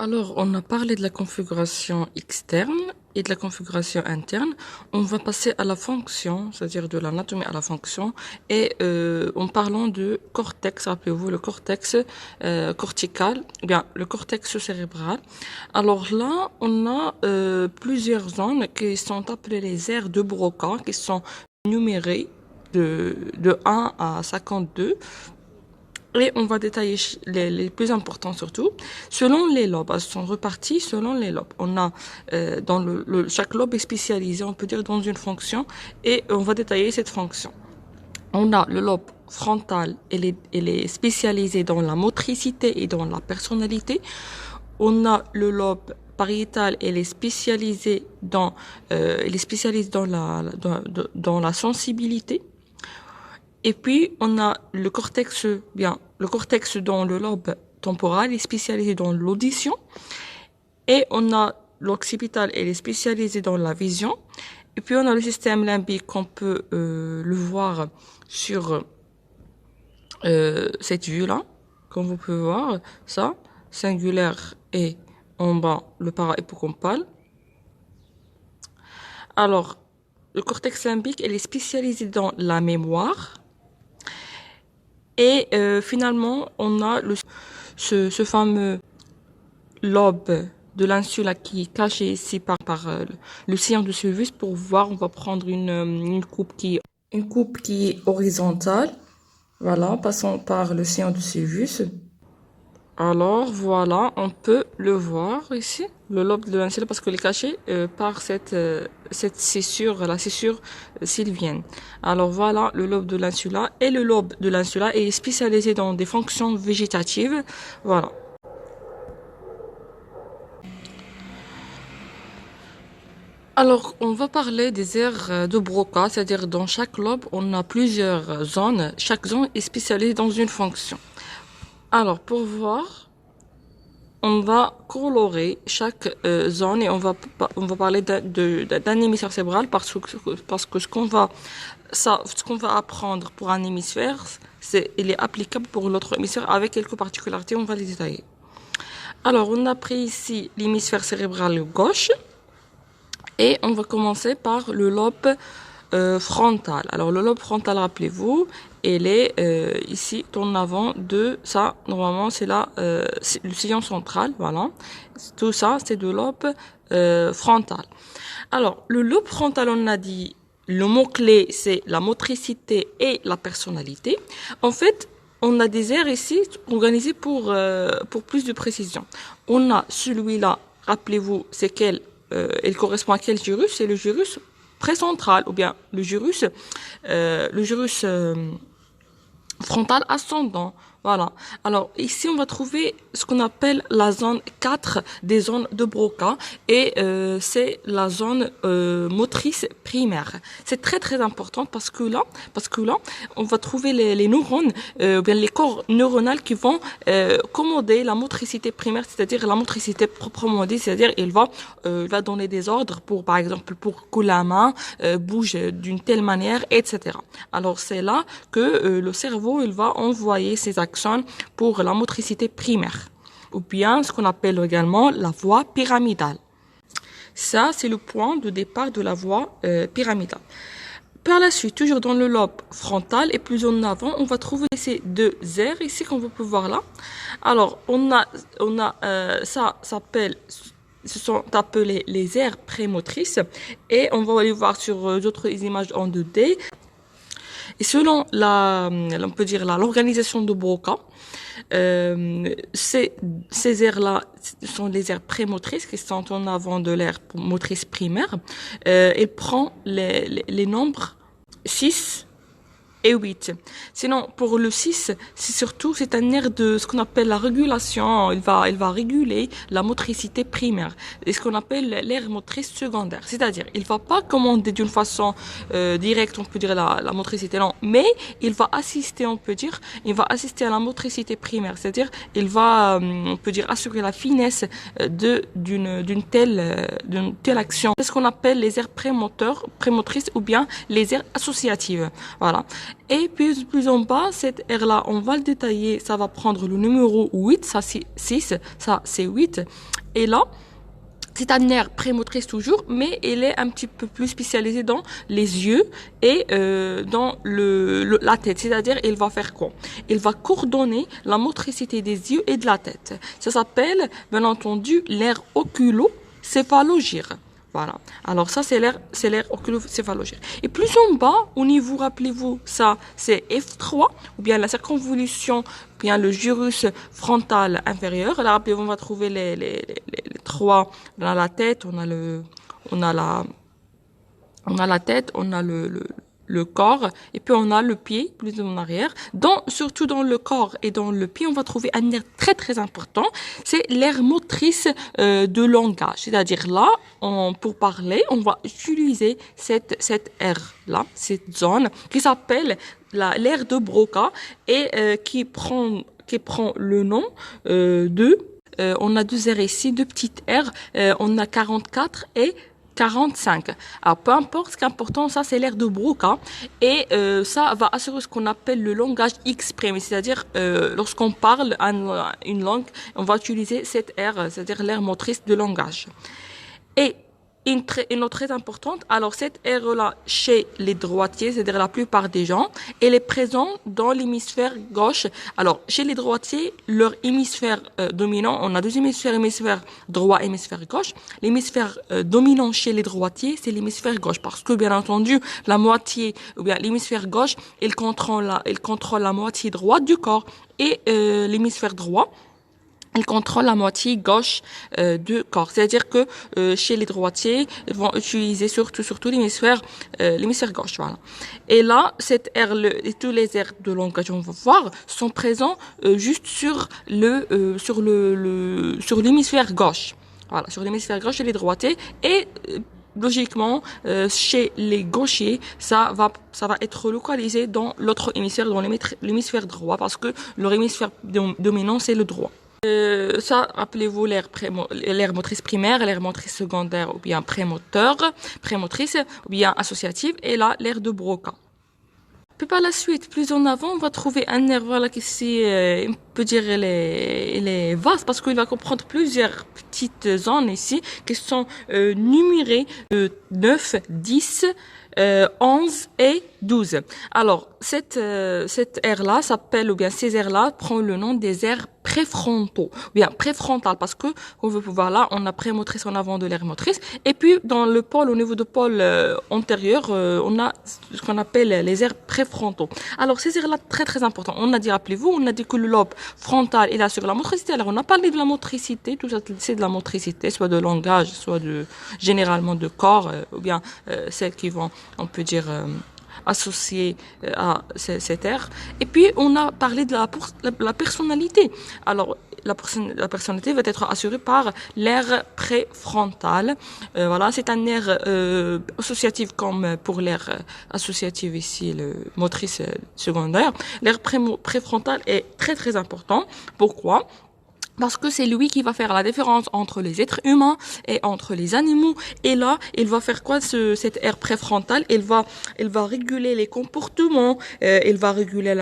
Alors, on a parlé de la configuration externe et de la configuration interne. On va passer à la fonction, c'est-à-dire de l'anatomie à la fonction, et en parlant de cortex, rappelez-vous, le cortex cortical, ou bien le cortex cérébral. Alors là, on a plusieurs zones qui sont appelées les aires de Broca, qui sont numérées de 1 à 52. Et on va détailler les plus importants surtout. Selon les lobes, elles sont reparties selon les lobes. On a dans chaque lobe est spécialisé, on peut dire, dans une fonction, et on va détailler cette fonction. On a le lobe frontal, elle est spécialisée dans la motricité et dans la personnalité. On a le lobe pariétal, elle est spécialisée dans dans la sensibilité. Et puis, on a le cortex, le cortex dans le lobe temporal est spécialisé dans l'audition. Et on a l'occipital, elle est spécialisée dans la vision. Et puis, on a le système limbique, qu'on peut le voir sur cette vue-là. Comme vous pouvez voir, ça, singulaire et en bas, le para-hippocampal. Alors, le cortex limbique, elle est spécialisée dans la mémoire. Et finalement, on a ce fameux lobe de l'insula qui est caché ici par le sillon de Sylvius. Pour voir, on va prendre une coupe qui est horizontale. Voilà, passant par le sillon de Sylvius. Alors voilà, on peut le voir ici, le lobe de l'insula, parce qu'il est caché par cette scissure, la scissure sylvienne. Alors voilà le lobe de l'insula, et le lobe de l'insula est spécialisé dans des fonctions végétatives. Voilà. Alors, on va parler des aires de Broca, c'est-à-dire dans chaque lobe, on a plusieurs zones. Chaque zone est spécialisée dans une fonction. Alors, pour voir, on va colorer chaque zone, et on va parler d'un hémisphère cérébral parce que ce qu'on va apprendre pour un hémisphère, il est applicable pour l'autre hémisphère avec quelques particularités, on va les détailler. Alors, on a pris ici l'hémisphère cérébral gauche, et on va commencer par le lobe frontal. Alors, le lobe frontal, rappelez-vous, elle est ici en avant de ça. Normalement, c'est là le sillon central. Voilà. Tout ça, c'est de lobe frontal. Alors, le lobe frontal, on a dit, le mot-clé, c'est la motricité et la personnalité. En fait, on a des aires ici organisées pour plus de précision. On a celui-là, rappelez-vous, c'est il correspond à quel gyrus? C'est le gyrus précentral, ou bien le gyrus frontal ascendant. Voilà. Alors, ici, on va trouver ce qu'on appelle la zone 4 des zones de Broca, et c'est la zone motrice primaire. C'est très, très important parce que là, on va trouver les neurones, bien les corps neuronaux qui vont commander la motricité primaire, c'est-à-dire la motricité proprement dit, c'est-à-dire il va donner des ordres pour, par exemple, pour que la main bouge d'une telle manière, etc. Alors, c'est là que le cerveau, il va envoyer ses actions pour la motricité primaire, ou bien ce qu'on appelle également la voie pyramidale. Ça, c'est le point de départ de la voie pyramidale. Par la suite, toujours dans le lobe frontal et plus en avant, on va trouver ces deux aires ici qu'on va pouvoir là. Alors, ça s'appelle, ce sont appelés les aires prémotrices, et on va les voir sur d'autres images en 2D. Et selon on peut dire l'organisation de Broca, ces aires-là sont les aires prémotrices qui sont en avant de l'aire motrice primaire. Elle prend les nombres 6 et 8. Sinon, pour le 6, c'est un aire de ce qu'on appelle la régulation. Il va réguler la motricité primaire. Et ce qu'on appelle l'aire motrice secondaire. C'est-à-dire, il va pas commander d'une façon directe, on peut dire, la motricité, non. Mais il va assister, à la motricité primaire. C'est-à-dire, il va, on peut dire, assurer la finesse d'une telle action. C'est ce qu'on appelle les aires prémotrices ou bien les aires associatives. Voilà. Et puis plus en bas, cette aire-là, on va le détailler, ça va prendre le numéro 8, ça c'est 6, ça c'est 8. Et là, c'est un nerf prémotrice toujours, mais elle est un petit peu plus spécialisée dans les yeux et dans la tête. C'est-à-dire, il va faire quoi? Il va coordonner la motricité des yeux et de la tête. Ça s'appelle, bien entendu, l'aire oculocéphalogyre. Voilà. Alors ça, c'est l'aire oculocéphalogyre. Et plus en bas, au niveau, rappelez-vous, ça, c'est F3, ou bien la circonvolution, ou bien le gyrus frontal inférieur. Là, rappelez-vous, on va trouver les trois. On a la tête, on a la tête, on a le corps, et puis on a le pied, plus en arrière. Surtout dans le corps et dans le pied, on va trouver un nerf très très important, c'est l'aire motrice de langage. C'est-à-dire là, pour parler, on va utiliser cette aire-là, cette zone, qui s'appelle l'aire de Broca, et qui prend le nom on a deux aires ici, deux petites aires, on a 44 et 45. Alors, peu importe, ce qui est important, ça, c'est l'aire de Broca. Et ça va assurer ce qu'on appelle le langage exprimé. C'est-à-dire, lorsqu'on parle une langue, on va utiliser cette aire, c'est-à-dire l'aire motrice de langage. Et une autre très importante, alors cette aire-là, chez les droitiers, c'est-à-dire la plupart des gens, elle est présente dans l'hémisphère gauche. Alors, chez les droitiers, leur hémisphère dominant, on a deux hémisphères droit et hémisphère gauche. L'hémisphère dominant chez les droitiers, c'est l'hémisphère gauche, parce que, bien entendu, la moitié, ou bien l'hémisphère gauche, il contrôle la moitié droite du corps, et l'hémisphère droit, elle contrôle la moitié gauche du corps. C'est-à-dire que chez les droitiers, ils vont utiliser surtout l'hémisphère gauche. Voilà. Et là, cette aire, et tous les aires de langage, on va voir, sont présents juste sur l'hémisphère gauche. Voilà, sur l'hémisphère gauche chez les droitiers. Et logiquement, chez les gauchers, ça va être localisé dans l'autre hémisphère, dans l'hémisphère droit, parce que leur hémisphère dominant, c'est le droit. Ça, appelez-vous l'aire motrice primaire, l'aire motrice secondaire, ou bien prémotrice, ou bien associative, et là, l'aire de Broca. Puis par la suite, plus en avant, on va trouver un nerf, voilà, qui on peut dire, il est vaste, parce qu'il va comprendre plusieurs petites zones ici, qui sont numérées de 9, 10, 11 et 12. Alors, cette aire-là s'appelle, ou bien ces aires-là prend le nom des aires préfrontaux, ou bien préfrontales, parce que, on veut pouvoir là, on a prémotrice en avant de l'aire motrice, et puis dans le pôle, au niveau du pôle antérieur, on a ce qu'on appelle les aires préfrontaux. Alors, ces aires-là, très très important. On a dit, rappelez-vous, on a dit que le lobe frontal, il assure la motricité. Alors, on a parlé de la motricité, tout ça, c'est de la motricité, soit de langage, soit généralement de corps, ou bien celles qui vont, on peut dire, associées à cette aire. Et puis, on a parlé de la personnalité. Alors, la personnalité va être assurée par l'aire préfrontale. Voilà, c'est un aire associatif comme pour l'aire associative ici, le motrice secondaire. L'aire préfrontale est très très important. Pourquoi? Parce que c'est lui qui va faire la différence entre les êtres humains et entre les animaux. Et là, il va faire quoi, cette aire préfrontale? Il va réguler les comportements, il va réguler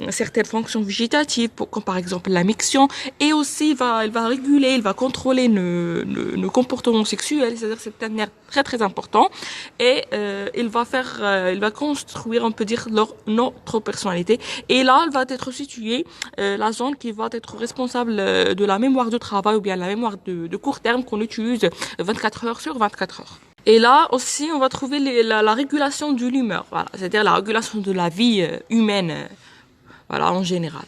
certaines fonctions végétatives, comme par exemple la miction, et aussi il va réguler, il va contrôler nos comportements sexuels. C'est-à-dire c'est un aire très très important. Et il va construire, on peut dire, notre personnalité. Et là, elle va être située la zone qui va être responsable de la mémoire de travail, ou bien la mémoire de court terme qu'on utilise 24 heures sur 24 heures. Et là aussi, on va trouver la régulation de l'humeur, voilà, c'est-à-dire la régulation de la vie humaine, voilà, en général.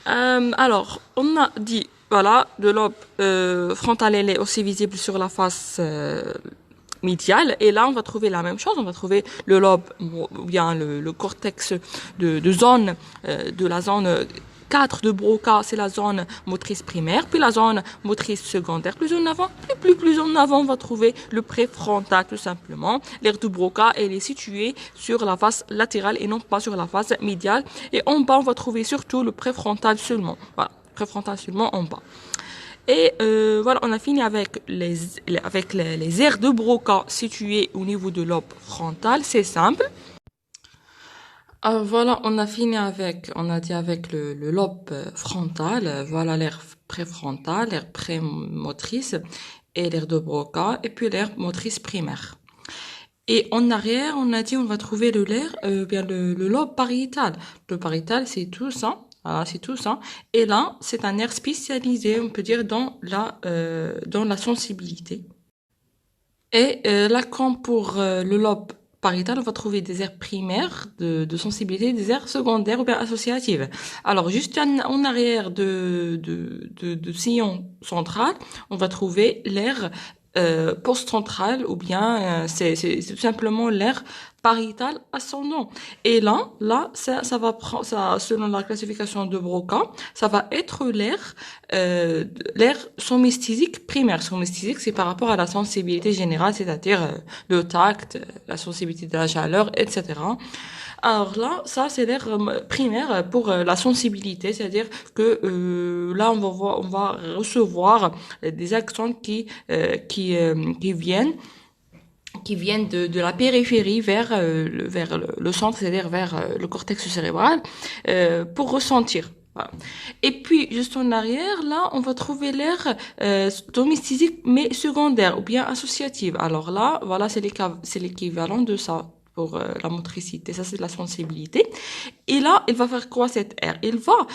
Alors, on a dit, voilà, le lobe frontal, elle est aussi visible sur la face médiale, et là on va trouver la même chose, on va trouver le lobe, ou bien le cortex de zone, de la zone 4 de Broca, c'est la zone motrice primaire, puis la zone motrice secondaire. Plus en avant, et plus en avant, on va trouver le préfrontal, tout simplement. L'aire de Broca, elle est située sur la face latérale et non pas sur la face médiale. Et en bas, on va trouver surtout le préfrontal seulement. Voilà, préfrontal seulement en bas. Et voilà, on a fini avec les aires de Broca situées au niveau de l'aube frontale. C'est simple. Voilà, on a fini avec, on a dit avec le lobe frontal, voilà l'aire préfrontale, l'aire prémotrice et l'aire de Broca, et puis l'aire motrice primaire. Et en arrière, on a dit on va trouver bien le lobe pariétal. Le pariétal, c'est tout ça. Voilà, c'est tout ça. Et là, c'est un nerf spécialisé, on peut dire, dans la sensibilité. Et là, comme pour le lobe pariétal, on va trouver des aires primaires de sensibilité, des aires secondaires ou bien associatives. Alors, juste en arrière de sillon central, on va trouver l'aire post-centrale ou bien c'est tout simplement l'aire pariétal ascendant. Et là, ça va prendre, ça, selon la classification de Broca, ça va être l'air somesthésique primaire. Somesthésique, c'est par rapport à la sensibilité générale, c'est-à-dire le tact, la sensibilité de la chaleur, etc. Alors là, ça c'est l'air primaire pour la sensibilité, c'est-à-dire que là on va recevoir des accents qui viennent de la périphérie vers le centre, c'est-à-dire vers le cortex cérébral, pour ressentir. Voilà. Et puis, juste en arrière, là, on va trouver l'air domestique, mais secondaire, ou bien associative. Alors là, voilà, c'est l'équivalent de ça pour la motricité. Ça, c'est de la sensibilité. Et là, il va faire quoi, cette air? Il va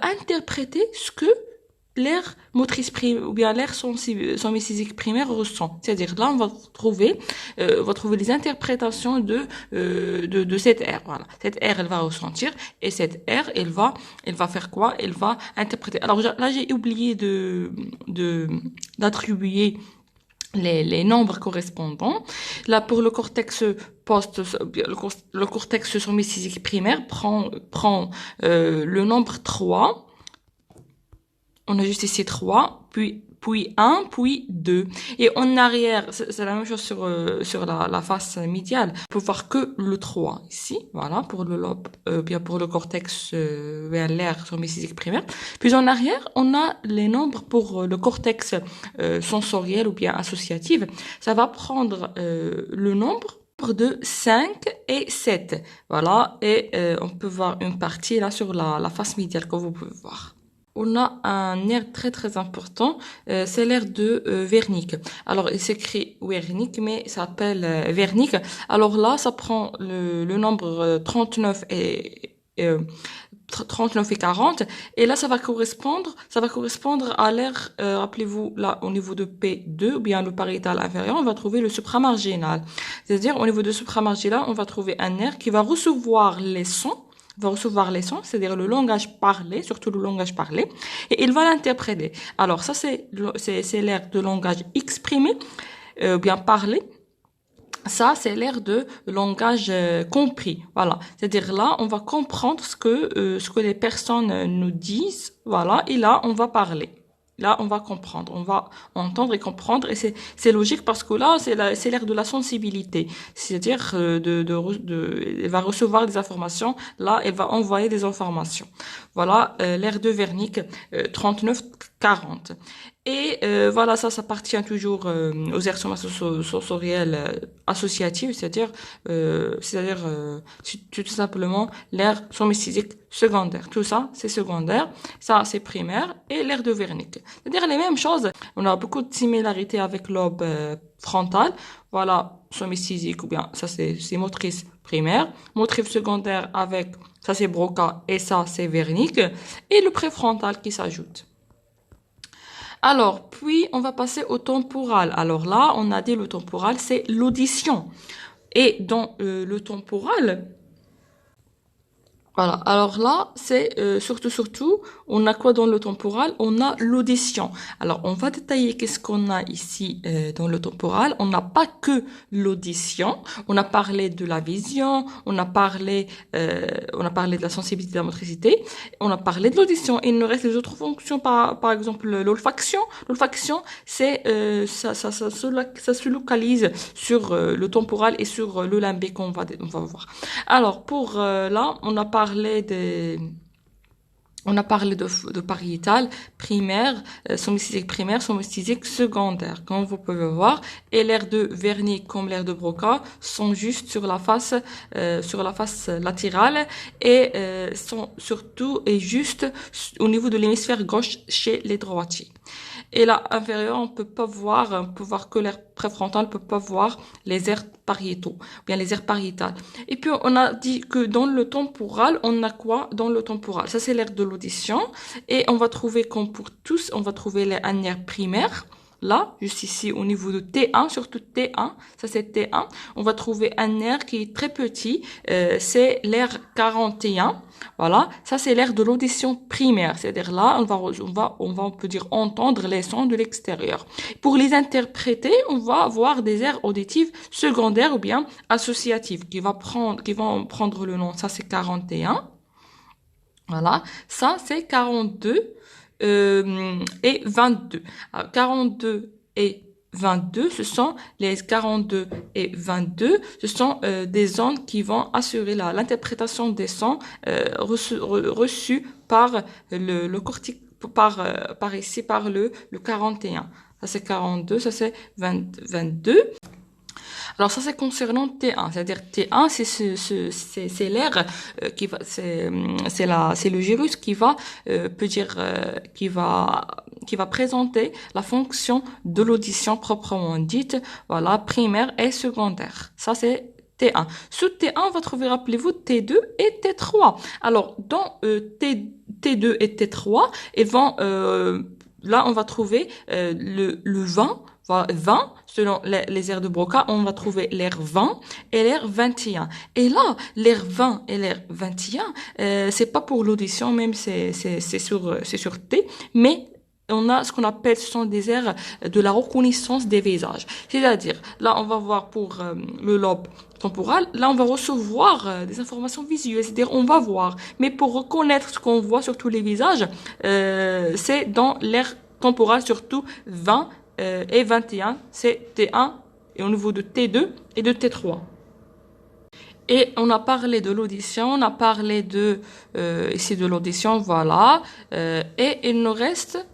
interpréter ce que l'air motrice primaire ou bien l'air somesthésique primaire ressent. C'est-à-dire là, on va trouver les interprétations de cette air. Voilà, cette air, elle va ressentir et cette air, elle va faire quoi? Elle va interpréter. Alors là, j'ai oublié d'attribuer les nombres correspondants. Là, pour le cortex le cortex somesthésique primaire prend le nombre 3. On a juste ici 3, puis 1, puis 2. Et en arrière, c'est la même chose sur la face médiale. On peut voir que le 3 ici, voilà, pour le lobe, bien pour le cortex vers l'aire somesthésique primaire. Puis en arrière, on a les nombres pour le cortex sensoriel ou bien associatif. Ça va prendre le nombre de 5 et 7. Voilà, et on peut voir une partie là sur la face médiale que vous pouvez voir. On a un nerf très très important, c'est l'air de Wernicke. Alors il s'écrit Wernicke, mais ça s'appelle Wernicke. Alors là, ça prend le nombre 39 et 39 et 40, et là ça va correspondre à l'air, rappelez-vous, là au niveau de P2, ou bien le pariétal inférieur, on va trouver le supramarginal. C'est-à-dire au niveau de supramarginal, on va trouver un nerf qui va recevoir les sons, c'est-à-dire le langage parlé, surtout le langage parlé, et il va l'interpréter. Alors ça, c'est l'air de langage exprimé, bien parlé. Ça, c'est l'air de langage compris. Voilà. C'est-à-dire là, on va comprendre ce que les personnes nous disent. Voilà. Et là, on va parler. Là, on va comprendre, on va entendre et comprendre, et c'est logique parce que là, c'est l'ère de la sensibilité, c'est-à-dire elle va recevoir des informations, là, elle va envoyer des informations. Voilà, l'ère de Wernicke 39-40. Et voilà, ça appartient toujours aux aires sensorielles associatives, tout simplement l'aire somesthésique secondaire. Tout ça, c'est secondaire, ça, c'est primaire, et l'aire de Wernicke. C'est-à-dire les mêmes choses. On a beaucoup de similarités avec l'aube frontal. Voilà, somesthésique, ou bien ça, c'est motrice primaire. Motrice secondaire avec, ça, c'est Broca, et ça, c'est Wernicke. Et le préfrontal qui s'ajoute. Alors, puis on va passer au temporal. Alors là, on a dit le temporal, c'est l'audition. Et dans le temporal, voilà. Alors là, c'est surtout, on a quoi dans le temporal? On a l'audition. Alors, on va détailler qu'est-ce qu'on a ici dans le temporal. On n'a pas que l'audition. On a parlé de la vision, on a parlé de la sensibilité, de la motricité. On a parlé de l'audition. Il nous reste les autres fonctions, par exemple l'olfaction. L'olfaction, c'est ça se localise sur le temporal et sur le limbique qu'on va voir. Alors, pour là, on a parlé On a parlé de pariétal, primaire, somesthésique primaire, somesthésique secondaire. Comme vous pouvez voir, et l'air de Wernicke comme l'air de Broca sont juste sur la face latérale et sont surtout et juste au niveau de l'hémisphère gauche chez les droitiers. Et là, inférieur, on peut voir que l'air préfrontal, on peut pas voir les aires pariétaux, ou bien les aires pariétales. Et puis, on a dit que dans le temporal, on a quoi dans le temporal? Ça, c'est l'aire de l'audition. Et on va trouver, comme pour tous, on va trouver les nerfs primaires. Là, juste ici, au niveau de T1, surtout T1, ça c'est T1, on va trouver un nerf qui est très petit, c'est l'air 41. Voilà, ça c'est l'air de l'audition primaire, c'est-à-dire là, on peut dire entendre les sons de l'extérieur. Pour les interpréter, on va avoir des aires auditives secondaires ou bien associatives qui vont prendre le nom. Ça c'est 41. Voilà, ça c'est 42 et 22. Alors, 42 et 22, ce sont les 42 et 22, ce sont des ondes qui vont assurer l'interprétation des sons reçus par le cortex, par ici, par le 41. Ça c'est 42, ça c'est 22. Alors ça c'est concernant T1, c'est-à-dire T1 c'est l'air qui va c'est le gyrus qui va qui va présenter la fonction de l'audition proprement dite, voilà, primaire et secondaire. Ça c'est T1. Sous T1, on va trouver, rappelez-vous, T2 et T3. Alors, dans T2 et T3, là, on va trouver le 20, selon les aires de Broca, on va trouver l'air 20 et l'air 21. Et là, l'air 20 et l'air 21, c'est pas pour l'audition, même c'est sur T, mais on a ce qu'on appelle, ce sont des aires de la reconnaissance des visages. C'est-à-dire, là, on va voir pour le lobe temporal, là, on va recevoir des informations visuelles, c'est-à-dire, on va voir. Mais pour reconnaître ce qu'on voit sur tous les visages, c'est dans l'aire temporale, surtout 20 et 21, c'est T1 et au niveau de T2 et de T3. Et on a parlé de l'audition, on a parlé ici de l'audition, voilà, et il nous reste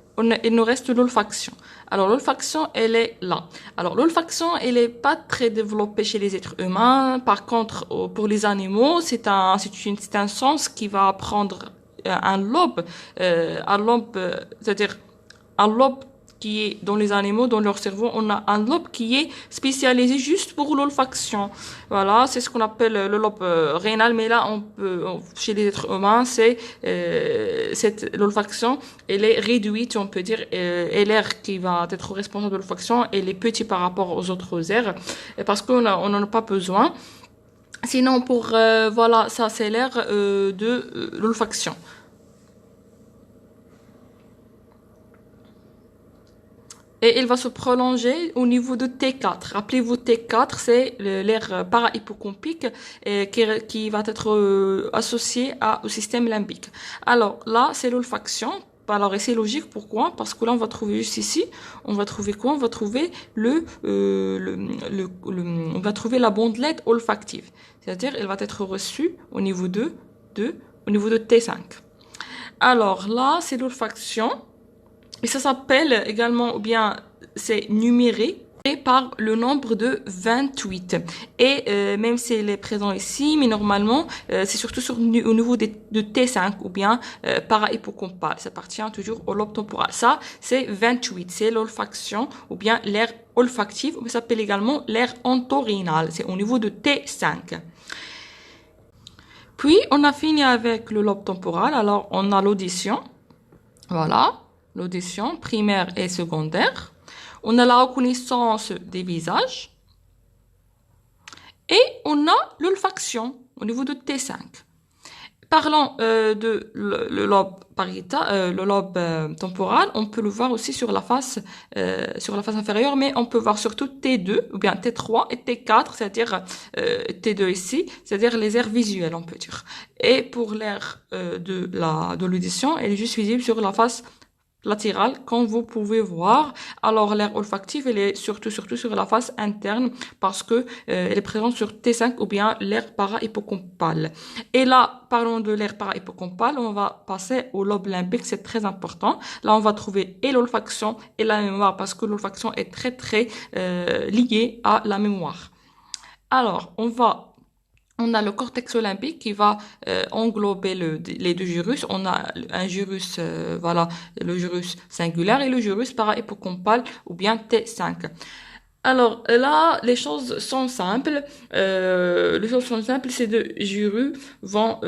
l'olfaction. Alors l'olfaction, elle est là. Alors l'olfaction, elle est pas très développée chez les êtres humains. Par contre, pour les animaux, c'est un sens qui va prendre un lobe, c'est-à-dire un lobe qui est dans les animaux, dans leur cerveau, on a un lobe qui est spécialisé juste pour l'olfaction. Voilà, c'est ce qu'on appelle le lobe rénal, mais là, chez les êtres humains, l'olfaction, elle est réduite, on peut dire, et l'air qui va être responsable de l'olfaction, elle est petit par rapport aux autres aires, parce qu'on n'en a pas besoin. Sinon, voilà, ça, c'est l'air de l'olfaction. Et il va se prolonger au niveau de T4. Rappelez-vous, T4, c'est l'air para-hippocampique qui va être associé au système limbique. Alors là, c'est l'olfaction. Alors, et c'est logique, pourquoi? Parce que là, on va trouver juste ici, on va trouver quoi? On va trouver on va trouver la bandelette olfactive. C'est-à-dire, elle va être reçue au niveau au niveau de T5. Alors là, c'est l'olfaction. Et ça s'appelle également, ou bien c'est numéré par le nombre de 28. Et même s'il est présent ici, mais normalement, c'est surtout au niveau de T5 ou bien para-hippocampal. Ça appartient toujours au lobe temporal. Ça, c'est 28. C'est l'olfaction ou bien l'air olfactif. Ça s'appelle également l'air entorhinal. C'est au niveau de T5. Puis, on a fini avec le lobe temporal. Alors, on a l'audition. Voilà. L'audition primaire et secondaire. On a la reconnaissance des visages. Et on a l'olfaction au niveau de T5. Parlant de le lobe pariétal, le lobe temporal, on peut le voir aussi sur la face inférieure, mais on peut voir surtout T2 ou bien T3 et T4, c'est-à-dire T2 ici, c'est-à-dire les aires visuelles, on peut dire. Et pour l'aire de l'audition, elle est juste visible sur la face latérale, comme vous pouvez voir. Alors, l'aire olfactive, elle est surtout sur la face interne parce que elle est présente sur T5 ou bien l'aire para-hippocampale. Et là, parlons de l'aire para-hippocampale, on va passer au lobe limbique, c'est très important. Là, on va trouver et l'olfaction et la mémoire parce que l'olfaction est très liée à la mémoire. Alors, on a le cortex limbique qui va englober les deux gyrus. On a un gyrus, voilà, le gyrus singulaire et le gyrus para-hippocampal ou bien T5. Alors là, les choses sont simples. Ces deux jurys vont.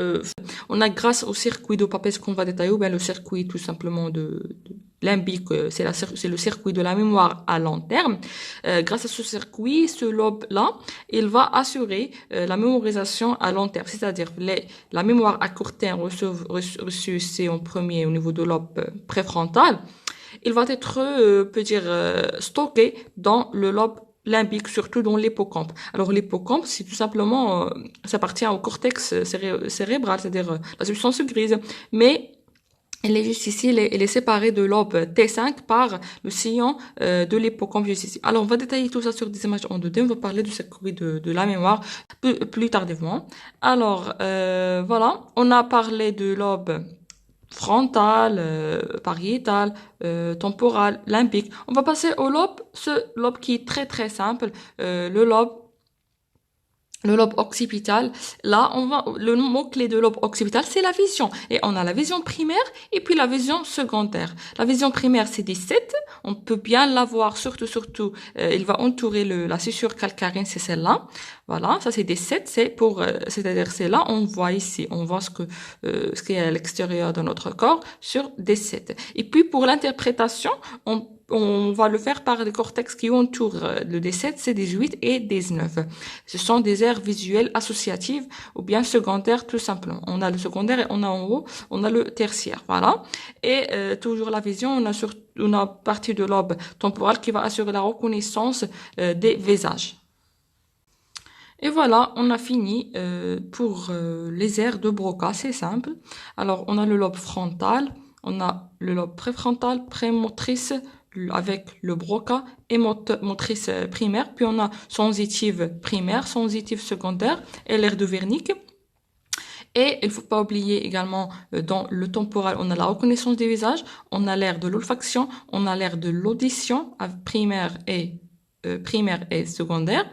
On a grâce au circuit de Papez qu'on va détailler, ou bien le circuit tout simplement de limbique, c'est le circuit de la mémoire à long terme. Grâce à ce circuit, ce lobe-là, il va assurer la mémorisation à long terme, c'est-à-dire la mémoire à court terme reçue c'est en premier au niveau de lobe préfrontal. Il va être, stocké dans le lobe limbique, surtout dans l'hippocampe. Alors l'hippocampe, c'est tout simplement, ça appartient au cortex cérébral, c'est-à-dire la substance grise. Mais elle est juste ici, elle est séparée de lobe T5 par le sillon de l'hippocampe juste ici. Alors on va détailler tout ça sur des images en 2D, on va parler du circuit de la mémoire plus tardivement. Alors voilà, on a parlé de lobe frontal, pariétal, temporal, limbique. On va passer au lobe, ce lobe qui est très simple, le lobe occipital. Là, le mot-clé de lobe occipital, c'est la vision. Et on a la vision primaire et puis la vision secondaire. La vision primaire, c'est 17. On peut bien la voir, surtout, il va entourer la scissure calcarine, c'est celle-là. Voilà, ça c'est 17, c'est-à-dire c'est là, on voit ici, on voit ce qui est à l'extérieur de notre corps sur 17. Et puis pour l'interprétation, on va le faire par les cortex qui entourent le D7, c'est 18 et 19. Ce sont des aires visuelles associatives ou bien secondaires tout simplement. On a le secondaire et on a en haut, on a le tertiaire, voilà. Et toujours la vision, on a partie de lobe temporal qui va assurer la reconnaissance des visages. Et voilà, on a fini pour les aires de Broca, c'est simple. Alors, on a le lobe frontal, on a le lobe préfrontal, prémotrice, avec le Broca et motrice primaire, puis on a sensitive primaire, sensitive secondaire et l'aire de Wernicke. Et il ne faut pas oublier également, dans le temporal, on a la reconnaissance des visages, on a l'aire de l'olfaction, on a l'aire de l'audition, primaire et secondaire.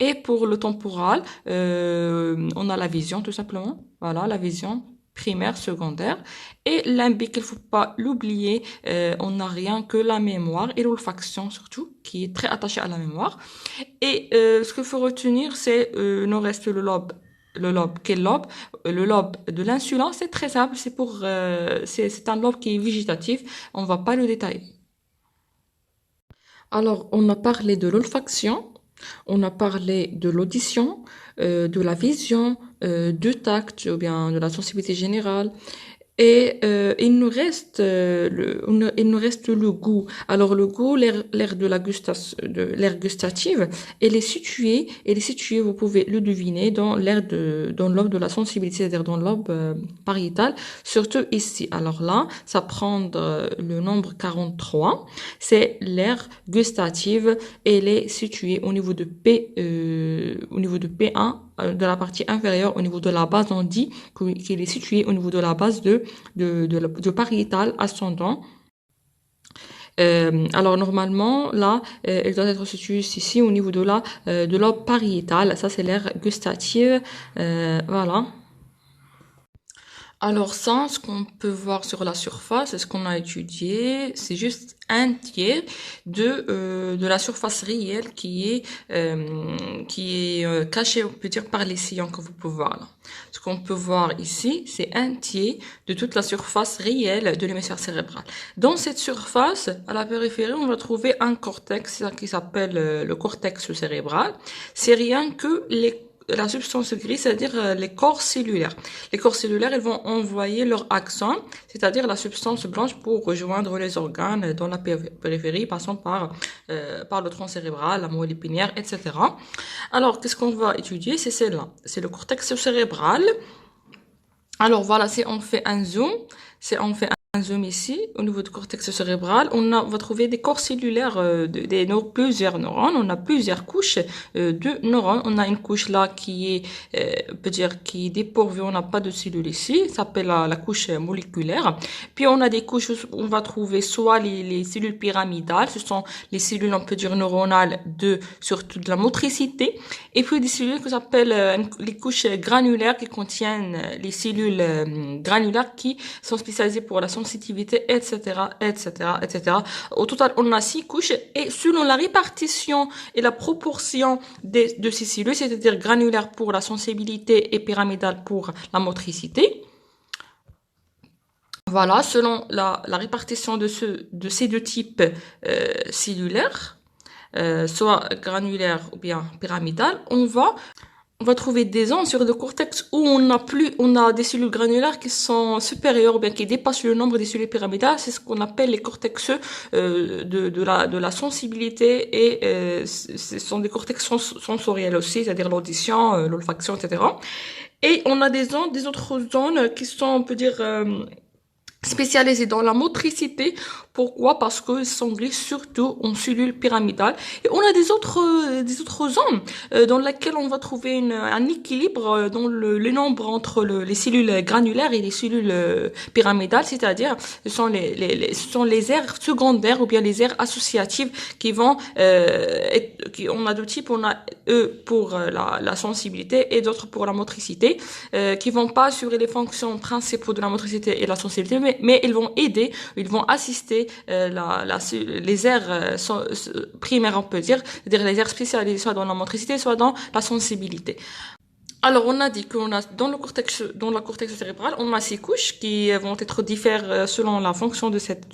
Et pour le temporal, on a la vision tout simplement, voilà, la vision primaire, secondaire. Et limbique, il ne faut pas l'oublier, on n'a rien que la mémoire et l'olfaction surtout, qui est très attachée à la mémoire. Et ce qu'il faut retenir, c'est, nous reste le lobe. Quel lobe? Le lobe de l'insulant, c'est très simple, c'est un lobe qui est végétatif, on va pas le détailler. Alors, on a parlé de l'olfaction, on a parlé de l'audition, de la vision, du tact, ou bien de la sensibilité générale. Et il nous reste le goût. Alors le goût, l'aire gustative, elle est située, vous pouvez le deviner dans dans le lobe de la sensibilité, c'est-à-dire dans le lobe pariétal, surtout ici. Alors là, ça prend le nombre 43. C'est l'aire gustative, elle est située au niveau de P1, de la partie inférieure, au niveau de la base, on dit qu'il est situé au niveau de la base de pariétal ascendant. Alors normalement là, elle doit être située ici au niveau de lobe pariétal. Ça c'est l'aire gustative, voilà. Alors ça, ce qu'on peut voir sur la surface, ce qu'on a étudié, c'est juste un tiers de la surface réelle qui est cachée, on peut dire, par les sillons que vous pouvez voir là. Ce qu'on peut voir ici, c'est un tiers de toute la surface réelle de l'hémisphère cérébral. Dans cette surface, à la périphérie, on va trouver un cortex qui s'appelle le cortex cérébral. C'est rien que la substance grise, c'est-à-dire les corps cellulaires. Les corps cellulaires, ils vont envoyer leur axone, c'est-à-dire la substance blanche pour rejoindre les organes dans la périphérie, passant par le tronc cérébral, la moelle épinière, etc. Alors, qu'est-ce qu'on va étudier? C'est celle-là. C'est le cortex cérébral. Alors voilà, si on fait un zoom, Un zoom ici, au niveau du cortex cérébral, on va trouver des corps cellulaires, plusieurs neurones, on a plusieurs couches de neurones. On a une couche là qui est, on peut dire, qui est dépourvue, on n'a pas de cellules ici, ça s'appelle la couche moléculaire. Puis on a des couches où on va trouver soit les cellules pyramidales, ce sont les cellules, on peut dire, neuronales surtout de la motricité, et puis des cellules que s'appellent les couches granulaires qui contiennent les cellules granulaires qui sont spécialisées pour la sensitivité, etc., etc., etc. Au total, on a 6 couches et selon la répartition et la proportion de ces cellules, c'est-à-dire granulaires pour la sensibilité et pyramidale pour la motricité. Voilà, selon la répartition de ces deux types cellulaires, soit granulaire ou bien pyramidal, on va trouver des zones sur le cortex où on a des cellules granulaires qui sont supérieures ou bien qui dépassent le nombre des cellules pyramidales. C'est ce qu'on appelle les cortex de la sensibilité et ce sont des cortex sensoriels aussi, c'est-à-dire l'audition, l'olfaction, etc. Et on a des autres zones qui sont, on peut dire, spécialisées dans la motricité. Pourquoi? Parce que sont glissent surtout en cellules pyramidales. Et on a des autres zones dans lesquelles on va trouver un équilibre dans les nombres entre les cellules granulaires et les cellules pyramidales, c'est-à-dire ce sont les aires secondaires ou bien les aires associatives qui vont on a deux types, on a eux pour la sensibilité et d'autres pour la motricité, qui vont pas assurer les fonctions principales de la motricité et la sensibilité, mais ils vont aider, ils vont assister les aires primaires, on peut dire, c'est-à-dire les aires spécialisées soit dans la motricité, soit dans la sensibilité. Alors, on a dit qu'on a dans la cortex cérébral, on a 6 couches qui vont être différentes selon la fonction de cette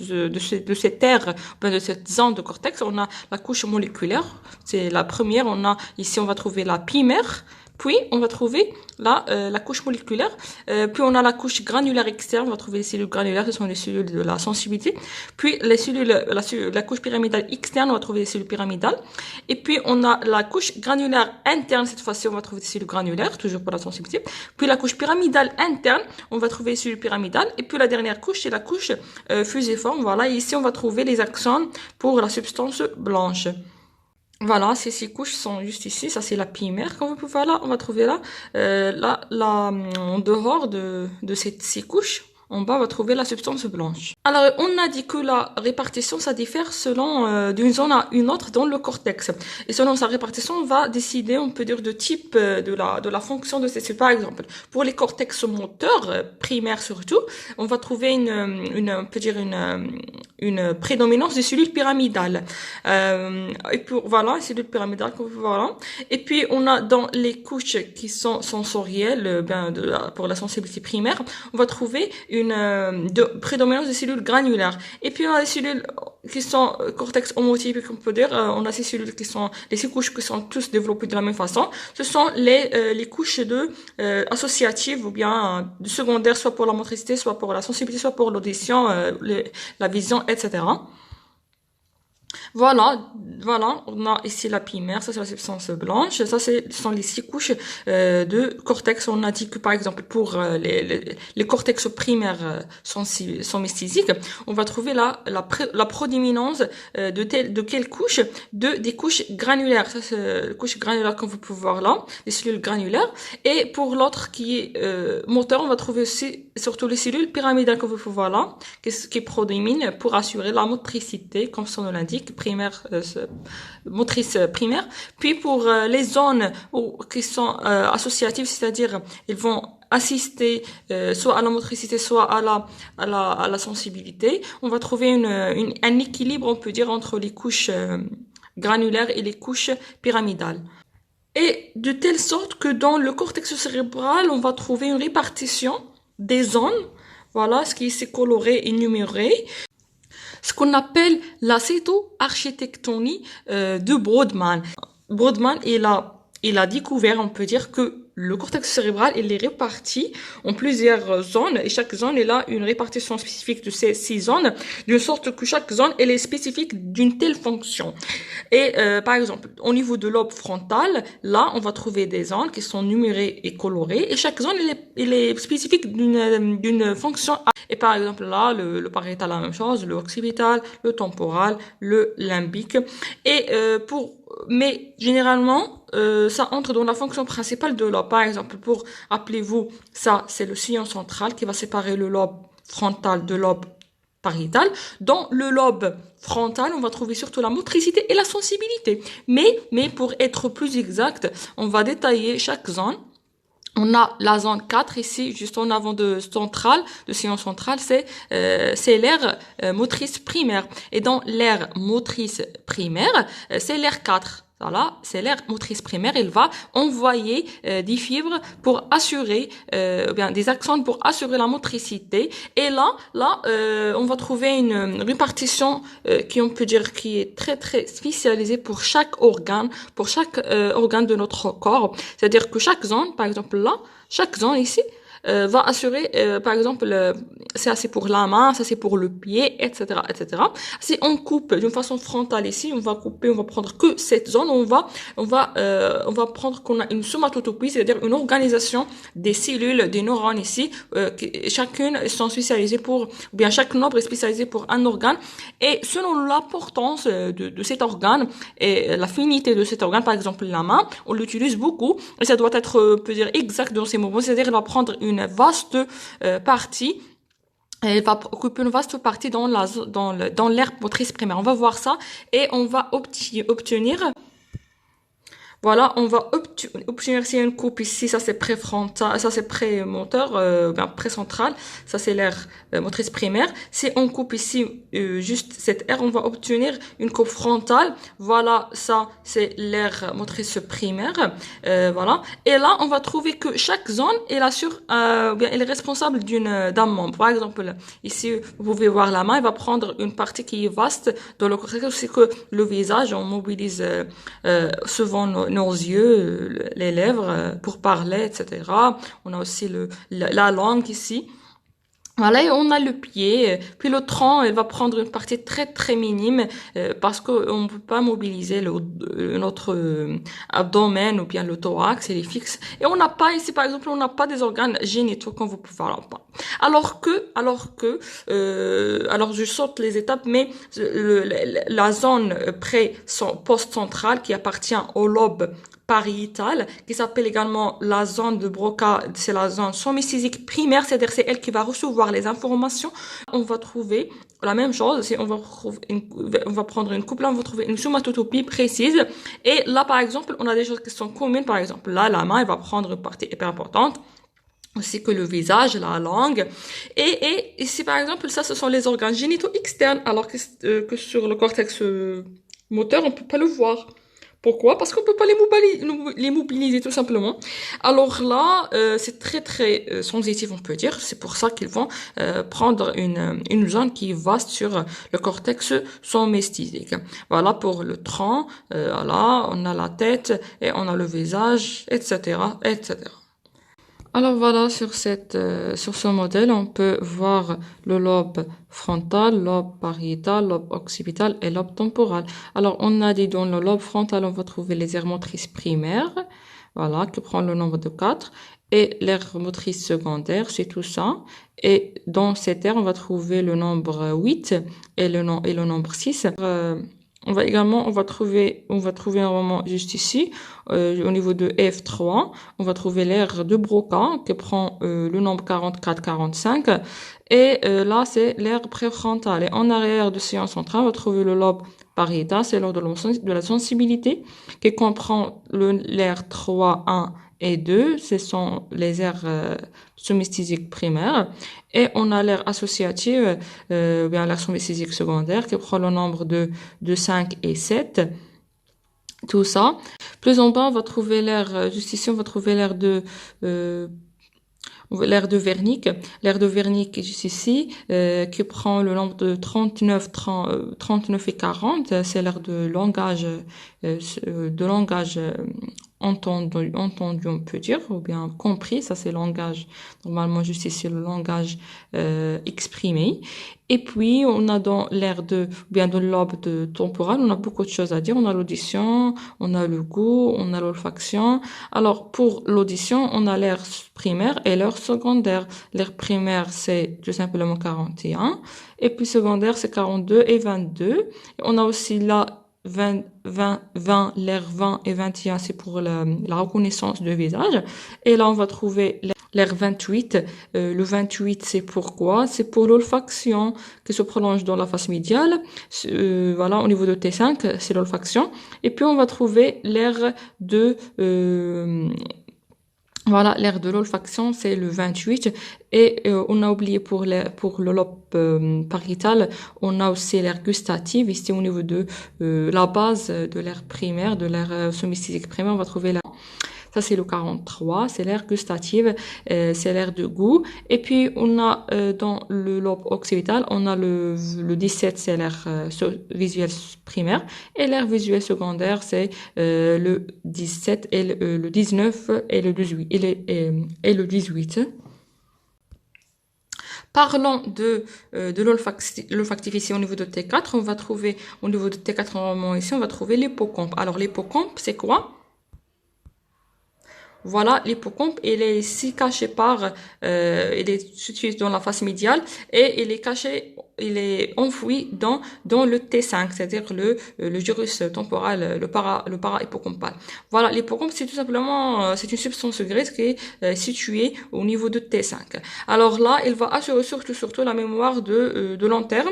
aire, de cette zone de cortex. On a la couche moléculaire, c'est la première. On va trouver la primaire. Puis, on va trouver la couche moléculaire. Puis, on a la couche granulaire externe. On va trouver les cellules granulaires, ce sont les cellules de la sensibilité. Puis, la couche pyramidale externe, on va trouver les cellules pyramidales. Et puis, on a la couche granulaire interne. Cette fois-ci, on va trouver des cellules granulaires, toujours pour la sensibilité. Puis, la couche pyramidale interne, on va trouver les cellules pyramidales. Et puis, la dernière couche, c'est la couche fusiforme. Voilà. Et ici, on va trouver les axones pour la substance blanche. Voilà, ces 6 couches sont juste ici. Ça, c'est la primaire. Comme vous pouvez voir là, on va trouver en dehors de ces 6 couches, en bas, on va trouver la substance blanche. Alors, on a dit que la répartition, ça diffère selon d'une zone à une autre dans le cortex. Et selon sa répartition, on va décider, on peut dire, de type de la fonction de ces cellules. Par exemple, pour les cortex moteurs, primaires surtout, on va trouver on peut dire une prédominance des cellules pyramidales. Et puis, voilà, cellules pyramidales, comme vous voyez là. Et puis, on a dans les couches qui sont sensorielles, pour la sensibilité primaire, on va trouver une prédominance des cellules granulaires. Et puis on a les cellules qui sont cortex homotypique, on peut dire. On a ces cellules les 6 couches qui sont tous développées de la même façon. Ce sont les couches associatives ou bien secondaires, soit pour la motricité, soit pour la sensibilité, soit pour l'audition, la vision, etc. Voilà, on a ici la primaire, ça c'est la substance blanche, ça ce sont les 6 couches de cortex. On a dit que par exemple pour les cortex primaires somesthésiques, on va trouver la prédominance de quelle couche? Des couches granulaires. Ça c'est les couches granulaires comme vous pouvez voir là, les cellules granulaires. Et pour l'autre qui est moteur, on va trouver aussi surtout les cellules pyramidales comme vous pouvez voir là, qui prédominent pour assurer la motricité, comme son nom l'indique, primaire, motrice primaire. Puis pour les zones qui sont associatives, c'est-à-dire ils vont assister soit à la motricité, soit à la sensibilité, on va trouver un équilibre, on peut dire, entre les couches granulaires et les couches pyramidales. Et de telle sorte que dans le cortex cérébral, on va trouver une répartition des zones, voilà, ce qui est coloré et numéré, ce qu'on appelle la cytoarchitectonie de Brodmann. Brodmann, il a découvert, on peut dire, que le cortex cérébral, il est réparti en plusieurs zones et chaque zone, elle a une répartition spécifique de ces 6 zones, de sorte que chaque zone, elle est spécifique d'une telle fonction. Et par exemple, au niveau de lobe frontal, là, on va trouver des zones qui sont numérées et colorées et chaque zone, elle est spécifique d'une fonction. Et par exemple, là, le pariétal, la même chose, le occipital, le temporal, le limbique. Et mais généralement, ça entre dans la fonction principale de lobe. Par exemple, rappelez-vous, ça, c'est le sillon central qui va séparer le lobe frontal de lobe pariétal. Dans le lobe frontal, on va trouver surtout la motricité et la sensibilité. Mais pour être plus exact, on va détailler chaque zone. On a la zone 4 ici, juste en avant de sillon central, c'est l'aire motrice primaire. Et dans l'aire motrice primaire, c'est l'aire 4. Voilà, c'est l'aire motrice primaire. Elle va envoyer des fibres pour assurer, bien des axones pour assurer la motricité. Et là, on va trouver une répartition qui on peut dire qui est très très spécialisée pour chaque organe de notre corps. C'est-à-dire que chaque zone, par exemple là, chaque zone ici va assurer, par exemple, ça c'est pour la main, ça c'est pour le pied, etc., etc. Si on coupe d'une façon frontale ici, on va prendre que cette zone, on va prendre qu'on a une somatotopie, c'est-à-dire une organisation des cellules, des neurones ici, chacune sont spécialisées ou bien chaque nombre est spécialisé pour un organe, et selon l'importance de cet organe et la finité de cet organe, par exemple la main, on l'utilise beaucoup, et ça doit être, peut dire exact dans ces moments, c'est-à-dire elle va prendre une vaste partie. Elle va occuper une vaste partie dans l'aire motrice primaire. On va voir ça et on va obtenir. Voilà, on va obtenir ici une coupe ici, ça c'est préfrontal, ça c'est prémoteur, bien précentral, ça c'est l'aire motrice primaire. Si on coupe ici juste cette aire, on va obtenir une coupe frontale. Voilà, ça c'est l'aire motrice primaire, voilà. Et là, on va trouver que chaque zone elle assure, bien, elle est responsable d'un membre. Par exemple, ici vous pouvez voir la main, elle va prendre une partie qui est vaste dans le cortex, c'est que le visage, on mobilise souvent nos yeux, les lèvres pour parler, etc. On a aussi la langue ici. Voilà, et on a le pied, puis le tronc, elle va prendre une partie très très minime parce qu'on ne peut pas mobiliser notre abdomen ou bien le thorax, il est fixe. Et on n'a pas ici, par exemple, on n'a pas des organes génitaux comme vous pouvez voir là. Alors je saute les étapes, mais la zone post-centrale qui appartient au lobe pariétale, qui s'appelle également la zone de Broca, c'est la zone somesthésique primaire, c'est-à-dire c'est elle qui va recevoir les informations. On va trouver la même chose, on va prendre une coupe, là on va trouver une somatotopie précise, et là par exemple, on a des choses qui sont communes, par exemple là, la main, elle va prendre une partie hyper importante, aussi que le visage, la langue, et ici par exemple, ça ce sont les organes génitaux externes, alors que sur le cortex moteur, on peut pas le voir. Pourquoi? Parce qu'on peut pas les mobiliser tout simplement. Alors là, c'est très très sensitif, on peut dire. C'est pour ça qu'ils vont prendre une zone qui est vaste sur le cortex somesthésique. Voilà pour le tronc. Voilà, on a la tête et on a le visage, etc., etc. Alors voilà, sur ce modèle, on peut voir le lobe frontal, lobe pariétal, lobe occipital et lobe temporal. Alors, on a dit dans le lobe frontal, on va trouver les aires motrices primaires, voilà, qui prend le nombre de 4, et l'aire motrice secondaire, c'est tout ça. Et dans cette aire, on va trouver le nombre 8 et le nombre 6. On va trouver un moment juste ici, au niveau de F3, on va trouver l'aire de Broca qui prend le nombre 44, 45, et là c'est l'aire préfrontale. Et en arrière de sillon central, on va trouver le lobe pariétal, c'est l'aire de la sensibilité, qui comprend l'aire 3, 1 et 2, ce sont les aires somesthésiques primaires, et on a l'aire associative, bien l'aire somesthésique secondaire qui prend le nombre de 5 et 7, tout ça. Plus en bas, on va trouver l'aire, juste ici, on va trouver l'aire de Wernicke. L'aire de Wernicke est juste ici, qui prend le nombre de 39 et 40, c'est l'aire de langage entendu, on peut dire, ou bien compris, ça c'est le langage, normalement juste ici le langage exprimé. Et puis on a dans l'aire ou bien dans le lobe temporal, on a beaucoup de choses à dire. On a l'audition, on a le goût, on a l'olfaction. Alors pour l'audition, on a l'aire primaire et l'aire secondaire. L'aire primaire c'est tout simplement 41, et puis secondaire c'est 42 et 22. Et on a aussi là 20, l'air 20 et 21, c'est pour la reconnaissance de visage. Et là, on va trouver l'air 28. Le 28, c'est pourquoi? C'est pour l'olfaction qui se prolonge dans la face médiale. Voilà, au niveau de T5, c'est l'olfaction. Et puis, on va trouver l'air de... voilà, l'aire de l'olfaction, c'est le 28. Et on a oublié pour le lobe pariétal, on a aussi l'aire gustative. Ici, au niveau de la base de l'aire primaire, de l'aire somesthésique primaire, on va trouver là. Ça, c'est le 43, c'est l'aire gustative, c'est l'aire de goût. Et puis, on a dans le lobe occipital, on a le 17, c'est l'aire visuelle primaire. Et l'aire visuelle secondaire, c'est le 17 et le 19 et le 18. Et le 18. Parlons de l'olfactif ici au niveau de T4, on va trouver, au niveau de T4 normalement ici, on va trouver l'hippocampe. Alors l'hippocampe, c'est quoi? Voilà, l'hippocampe, il est ici caché il est situé dans la face médiale et il est caché, il est enfoui dans le T5, c'est-à-dire le gyrus temporal, le para-hippocampal. Voilà, l'hippocampe, c'est tout simplement, c'est une substance grise qui est située au niveau de T5. Alors là, il va assurer surtout la mémoire de long terme.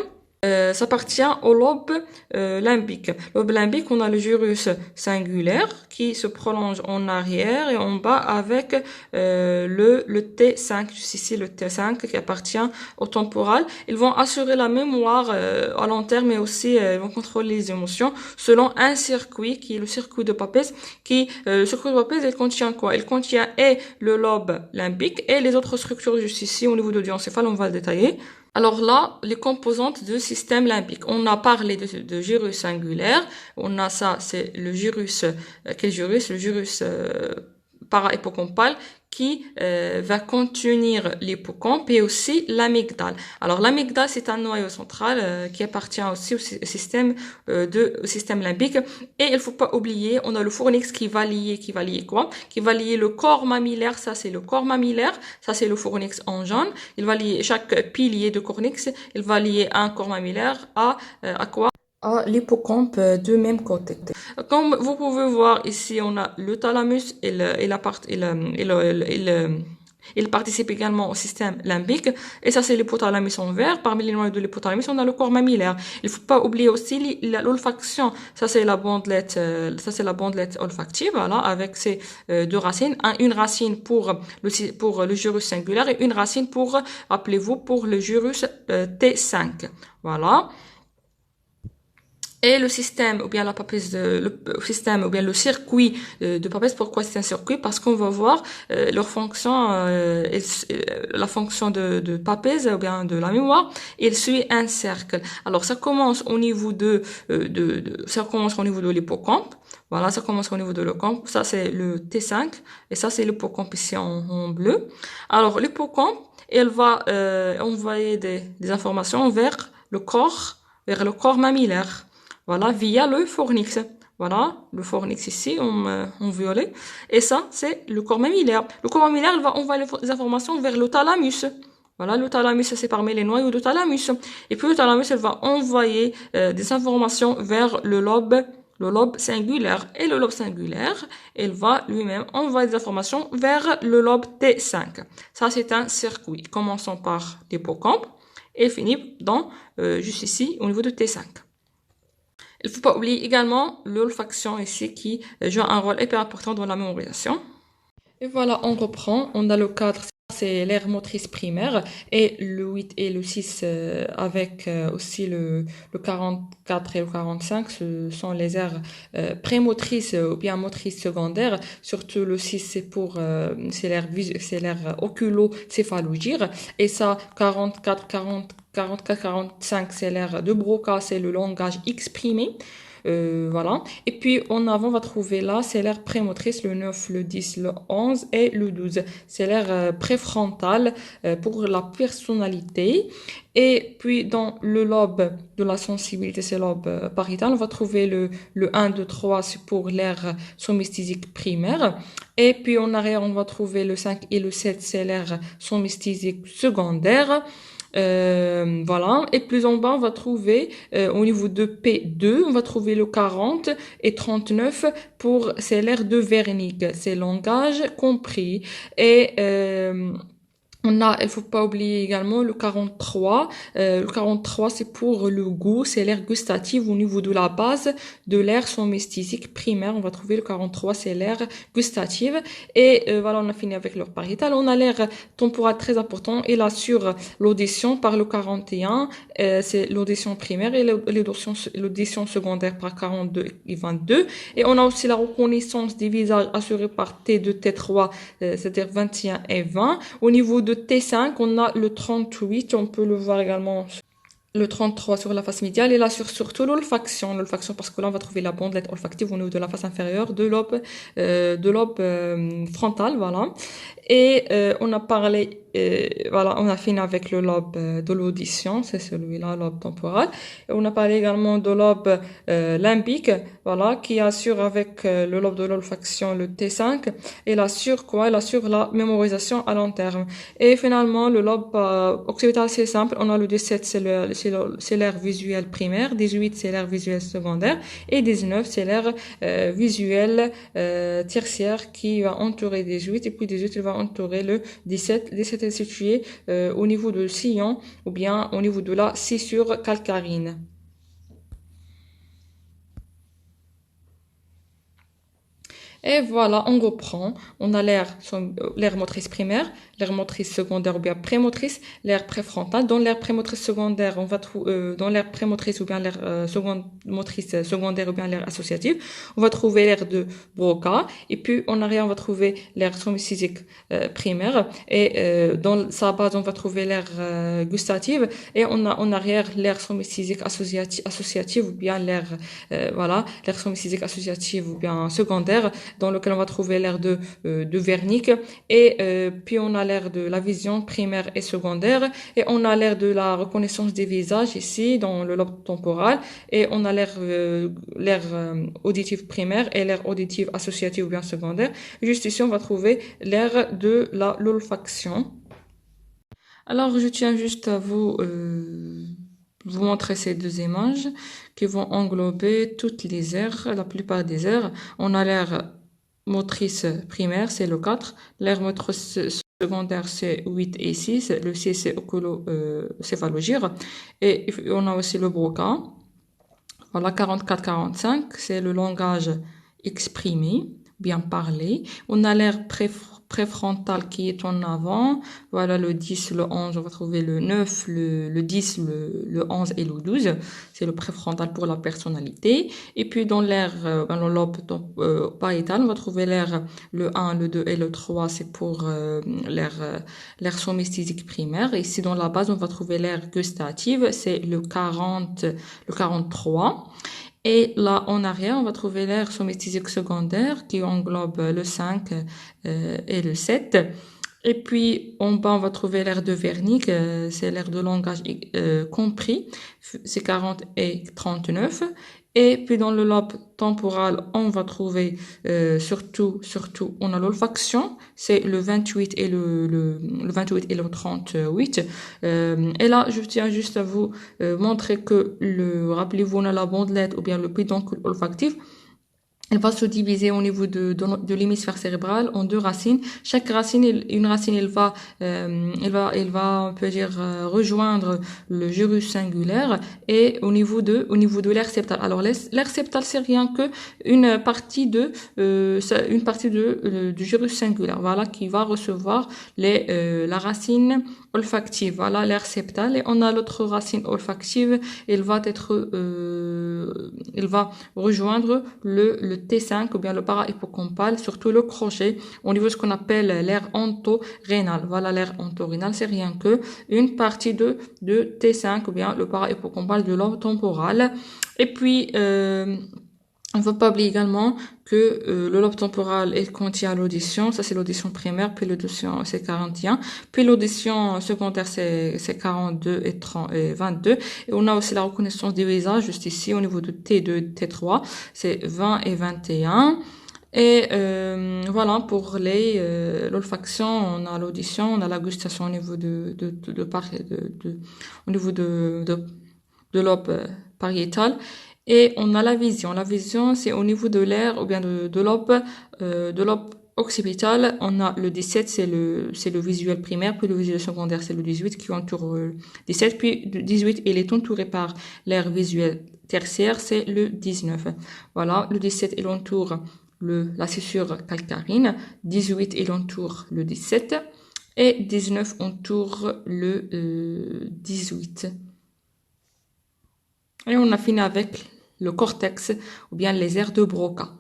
Ça appartient au lobe limbique. Lobe limbique, on a le gyrus singulaire qui se prolonge en arrière et en bas avec le T5, ici le T5 qui appartient au temporal. Ils vont assurer la mémoire à long terme, mais aussi ils vont contrôler les émotions selon un circuit qui est le circuit de Papez. Le circuit de Papez, il contient quoi? Il contient et le lobe limbique et les autres structures juste ici au niveau de l'encéphale, on va le détailler. Alors là, les composantes du système limbique. On a parlé de gyrus singulaire. On a ça, c'est le gyrus, quel gyrus? Le gyrus para-hippocampal qui va contenir l'hippocampe et aussi l'amygdale. Alors l'amygdale, c'est un noyau central qui appartient aussi au système limbique. Et il faut pas oublier, on a le fornix qui va lier quoi? Qui va lier le corps mammillaire, ça c'est le corps mammillaire, ça c'est le fornix en jaune. Il va lier chaque pilier de cornix, il va lier un corps mammillaire à quoi? À l'hippocampe de même côté. Comme vous pouvez voir ici, on a le thalamus il participe également au système limbique. Et ça, c'est l'hypothalamus en vert. Parmi les noyaux de l'hypothalamus, on a le corps mammillaire. Il faut pas oublier aussi l'olfaction. Ça, c'est la bandelette olfactive, voilà, avec ses deux racines. Une racine pour le gyrus singulaire et une racine rappelez-vous, pour le gyrus T5. Voilà. Et le système, ou bien la Papez, le système, ou bien le circuit de Papez, pourquoi c'est un circuit? Parce qu'on va voir leur fonction, la fonction de Papez, ou bien de la mémoire, il suit un cercle. Alors ça commence au niveau ça commence au niveau de l'hippocampe. Voilà, ça commence au niveau de l'hippocampe. Ça c'est le T5 et ça c'est l'hippocampe ici en bleu. Alors l'hippocampe, elle va envoyer des informations vers le corps mammillaire. Voilà, via le fornix. Voilà, le fornix ici, en violet. Et ça, c'est le corps mammillaire. Le corps mammillaire, il va envoyer les informations vers le thalamus. Voilà, le thalamus, c'est parmi les noyaux de thalamus. Et puis, le thalamus, il va envoyer des informations vers le lobe singulaire. Et le lobe singulaire, il va lui-même envoyer des informations vers le lobe T5. Ça, c'est un circuit. Commençons par l'hippocampe et finit juste ici, au niveau de T5. Il ne faut pas oublier également l'olfaction ici qui joue un rôle hyper important dans la mémorisation. Et voilà, on reprend. On a le cadre, c'est l'aire motrice primaire, et le 8 et le 6 avec aussi le 44 et le 45, ce sont les aires prémotrices ou bien motrices secondaires. Surtout le 6, c'est l'aire oculocéphalogyre, et ça 44, 45, c'est l'aire de Broca, c'est le langage exprimé. Voilà. Et puis en avant, on va trouver là, c'est l'aire prémotrice, le 9, le 10, le 11 et le 12. C'est l'aire préfrontal pour la personnalité. Et puis dans le lobe de la sensibilité, c'est le lobe pariétal, on va trouver le 1, 2, 3, c'est pour l'aire somesthésique primaire. Et puis en arrière, on va trouver le 5 et le 7, c'est l'aire somesthésique secondaire. Voilà. Et plus en bas, on va trouver, au niveau de P2, on va trouver le 40 et 39 pour, c'est l'aire de Wernicke. C'est langage compris. Et, il faut pas oublier également le 43. Le 43, c'est pour le goût, c'est l'aire gustative au niveau de la base de l'aire somesthésique primaire. On va trouver le 43, c'est l'aire gustative. Et voilà, on a fini avec l'aire pariétale. On a l'aire temporale très important. Et là, sur l'audition, par le 41, c'est l'audition primaire et l'audition secondaire par 42 et 22. Et on a aussi la reconnaissance des visages assurée par T2, T3, c'est-à-dire 21 et 20. Au niveau de T5, on a le 38, on peut le voir également le 33 sur la face médiale et là surtout l'olfaction parce que là on va trouver la bandelette olfactive au niveau de la face inférieure de l'aube frontal, voilà. Et on a parlé voilà, on a fini avec le lobe de l'audition, c'est celui-là, lobe temporal. Et on a parlé également de lobe limbique, voilà, qui assure avec le lobe de l'olfaction le T5. Et il assure quoi? Il assure la mémorisation à long terme. Et finalement, le lobe occipital, c'est simple. On a le 17, c'est l'aire visuelle primaire. 18, c'est l'aire visuelle secondaire. Et 19, c'est l'aire visuelle tertiaire qui va entourer 18. Et puis 18, il va entourer le 17. 17 est situé au niveau du sillon ou bien au niveau de la scissure calcarine. Et voilà, on reprend. On a l'aire motrice primaire, l'aire motrice secondaire ou bien prémotrice, l'aire préfrontale. Dans l'aire prémotrice secondaire, on va trouver dans l'aire prémotrice ou bien l'aire motrice secondaire ou bien l'aire associative, on va trouver l'aire de Broca. Et puis en arrière, on va trouver l'aire somesthésique primaire. Et dans sa base, on va trouver l'aire gustative. Et on a en arrière l'aire somesthésique associative ou bien l'aire voilà, l'aire somesthésique associative ou bien secondaire, dans lequel on va trouver l'aire de Wernicke. Et puis on a l'aire de la vision primaire et secondaire. Et on a l'aire de la reconnaissance des visages ici, dans le lobe temporal. Et on a l'aire auditive primaire et l'aire auditive associative ou bien secondaire. Et juste ici, on va trouver l'aire de l'olfaction. Alors, je tiens juste à vous montrer ces deux images qui vont englober toutes les aires, la plupart des aires. On a l'aire motrice primaire, c'est le 4. L'aire motrice secondaire, c'est 8 et 6. Le 6, c'est oculocéphalogyre. Et on a aussi le Broca. Voilà, 44-45, c'est le langage exprimé, bien parlé. On a l'aire préfrontal qui est en avant. Voilà, le 10, le 11, on va trouver le 9, le 10, le 11 et le 12. C'est le préfrontal pour la personnalité. Et puis dans l'aire, dans le lobe pariétal, on va trouver l'aire, le 1, le 2 et le 3, c'est pour l'aire somesthésique primaire. Et ici dans la base, on va trouver l'aire gustative, c'est le 43. Et là, en arrière, on va trouver l'aire somesthésique secondaire qui englobe le 5 et le 7. Et puis, en bas, on va trouver l'aire de Wernicke, c'est l'aire de langage compris, c'est 40 et 39. Et puis, dans le lobe temporal, on va trouver surtout, on a l'olfaction, c'est le 28 et le 28 et le 38. Et là, je tiens juste à vous montrer que rappelez-vous, on a la bandelette ou bien le pédoncule olfactif. Elle va se diviser au niveau de l'hémisphère cérébral en deux racines. Chaque racine, une racine, elle va, on peut dire, rejoindre le gyrus singulaire et au niveau de l'aire septale. Alors, l'aire septale, c'est rien que une partie du gyrus singulaire. Voilà, qui va recevoir la racine olfactive. Voilà, l'aire septale. Et on a l'autre racine olfactive. Elle va rejoindre le T5 ou bien le para-hippocampal, surtout le crochet, au niveau de ce qu'on appelle l'aire entorhinale. Voilà, l'aire entorhinale, c'est rien que une partie de T5 ou bien le para-hippocampal de lobe temporal. Et puis, on ne faut pas oublier également que le lobe temporal est contient l'audition, ça c'est l'audition primaire, puis l'audition c'est 41, puis l'audition secondaire c'est 42 et 30 et 22, et on a aussi la reconnaissance du visage juste ici au niveau de T2 T3, c'est 20 et 21. Et voilà, pour l'olfaction, on a l'audition, on a la gustation au niveau au niveau de lobe pariétal. Et on a la vision. La vision, c'est au niveau de l'aire ou bien de lobe occipital. On a le 17, c'est le visuel primaire, puis le visuel secondaire, c'est le 18 qui entoure le 17, puis le 18, il est entouré par l'aire visuelle tertiaire, c'est le 19. Voilà, le 17, il entoure la scissure calcarine, 18, il entoure le 17, et 19 entoure le 18. Et on a fini avec le cortex ou bien les aires de Broca.